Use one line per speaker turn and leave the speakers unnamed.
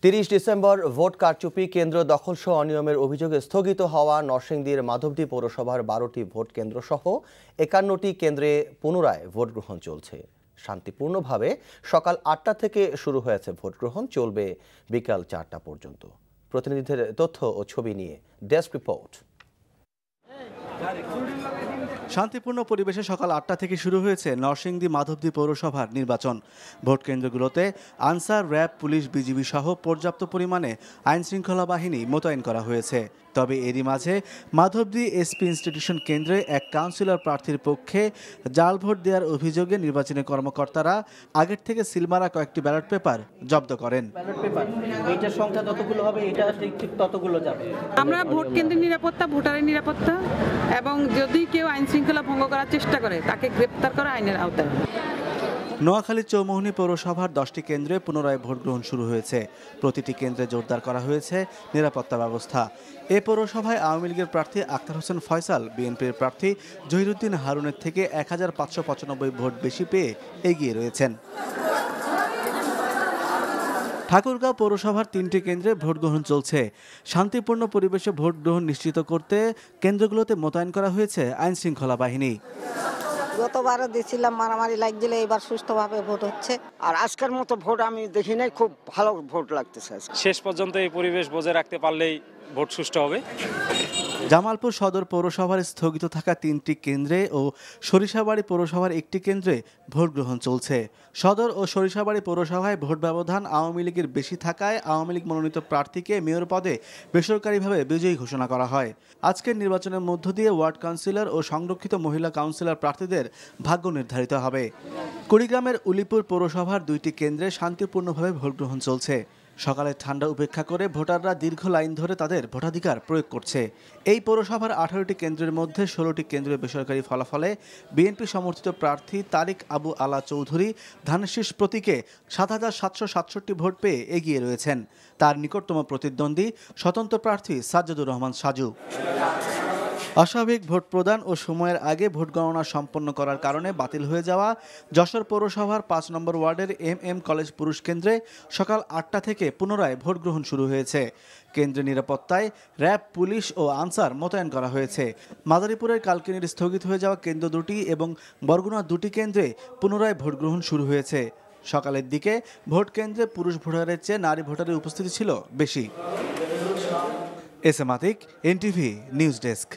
৩০ December vote কারচুপি কেন্দ্র দখলসহ অনিয়মের অভিযোগে স্থগিত হওয়া নরসিংদীর মাধবদী পৌরসভার ১২টি ভোট কেন্দ্র সহ ৫১টি কেন্দ্রে পুনরায় ভোট গ্রহণ চলছে। শান্তিপূর্ণভাবে সকাল ৮টা থেকে শুরু হয়েছে ভোট গ্রহণ, চলবে বিকাল ৪টা পর্যন্ত। প্রতিনিধিদের তথ্য ও ছবি নিয়ে ডেস্ক রিপোর্ট।
শান্তিপূর্ণ পরিবেশে সকাল ৮টা থেকে শুরু হয়েছে নরসিংদী মাধবদী পৌরসভার নির্বাচন। ভোট কেন্দ্রগুলোতে আনসার, র্যাব, পুলিশ, বিজিবি সহ পর্যাপ্ত পরিমাণে আইনশৃঙ্খলা বাহিনী মোতায়েন করা হয়েছে। তবে এরই মাঝে মাধবদী এসপি ইনস্টিটিউশন কেন্দ্রে এক কাউন্সিলর প্রার্থীর পক্ষে জাল ভোট দেওয়ার অভিযোগে নির্বাচনী কর্মকর্তারা আগের থেকে সিলমারা কয়েকটি ব্যালট পেপার জব্দ করেন।
আমরা ভোট কেন্দ্রের নিরাপত্তা, ভোটারের নিরাপত্তা এবং যদি কেউ আইন শৃঙ্খলা ভঙ্গ করার চেষ্টা করে তাকে গ্রেপ্তার করা আইনের আওতায়।
নোয়াখালী চৌমুহনী পৌরসভার 10টি কেন্দ্রে পুনরায় ভোট গ্রহণ শুরু হয়েছে। প্রতিটি কেন্দ্রে জোরদার করা হয়েছে নিরাপত্তা ব্যবস্থা। এ পৌরসভায় আওয়ামী লীগের প্রার্থী আক্তার হোসেন ফয়সাল বিএনপির প্রার্থী জহিরুদ্দিন হারুনের থেকে ১৫৯৫ ভোট বেশি পেয়ে এগিয়ে রয়েছেন। ঠাকুরগাঁও পৌরসভার 3টি কেন্দ্রে ভোট গ্রহণ চলছে। শান্তিপূর্ণ পরিবেশে ভোট গ্রহণ নিশ্চিত করতে কেন্দ্রগুলোতে মোতায়েন করা হয়েছে আইন শৃঙ্খলা বাহিনী।
গতবারও দিয়েছিলাম, মারামারি লাগছিল, এবার সুষ্ঠুভাবে ভোট হচ্ছে।
আর আজকের মতো ভোট আমি দেখি নাই, খুব ভালো ভোট লাগতেছে।
শেষ পর্যন্ত এই পরিবেশ বজায় রাখতে পারলেই ভোট সুষ্ঠু হবে।
জামালপুর সদর পৌরসভার স্থগিত থাকা 3টি কেন্দ্রে ও সরিষাবাড়ী পৌরসভার 1টি কেন্দ্রে ভোট গ্রহণ চলছে। সদর ও সরিষাবাড়ী পৌরসভায় ভোট ব্যবধান আওয়ামী লীগের বেশি থাকায় আওয়ামী লীগ মনোনীত প্রার্থীকে মেয়র পদে বেসরকারিভাবে বিজয়ী ঘোষণা করা হয়। আজকের নির্বাচনের মধ্য দিয়ে ওয়ার্ড কাউন্সিলর ও সংরক্ষিত মহিলা কাউন্সিলর প্রার্থীদের ভাগ্য নির্ধারিত হবে। কুড়িগ্রামের উলিপুর পৌরসভার 2টি কেন্দ্রে শান্তিপূর্ণভাবে ভোট গ্রহণ চলছে। সকালে ঠান্ডা উপেক্ষা করে ভোটাররা দীর্ঘ লাইন ধরে তাদের ভোটাধিকার প্রয়োগ করছে। এই পৌরসভার 18টি কেন্দ্রের মধ্যে 16টি কেন্দ্রে বেসরকারি ফলাফলে বিএনপি সমর্থিত প্রার্থী তারিক আবু আলা চৌধুরী ধানের প্রতীকে ৭৭৬৭ ভোট পেয়ে এগিয়ে রয়েছেন। তার নিকটতম প্রতিদ্বন্দ্বী স্বতন্ত্র প্রার্থী সাজ্জাদুর রহমান সাজু। অস্বাভাবিক ভোট প্রদান ও সময়ের আগে ভোট গণনা সম্পন্ন করার কারণে বাতিল হয়ে যাওয়া যশোর পৌরসভার 5 নম্বর ওয়ার্ডের এম কলেজ পুরুষ কেন্দ্রে সকাল 8টা থেকে পুনরায় ভোট গ্রহণ শুরু হয়েছে। কেন্দ্রের নিরাপত্তায় র্যাব, পুলিশ ও আনসার মোতায়েন করা হয়েছে। মাদারীপুরের কালকিনির স্থগিত হয়ে যাওয়া কেন্দ্র 2টি এবং বরগুনার 2টি কেন্দ্রে পুনরায় ভোট গ্রহণ শুরু হয়েছে। সকালের দিকে ভোট কেন্দ্রে পুরুষ ভোটারের চেয়ে নারী ভোটারের উপস্থিতি ছিল বেশি। S M Atik, NTV news desk.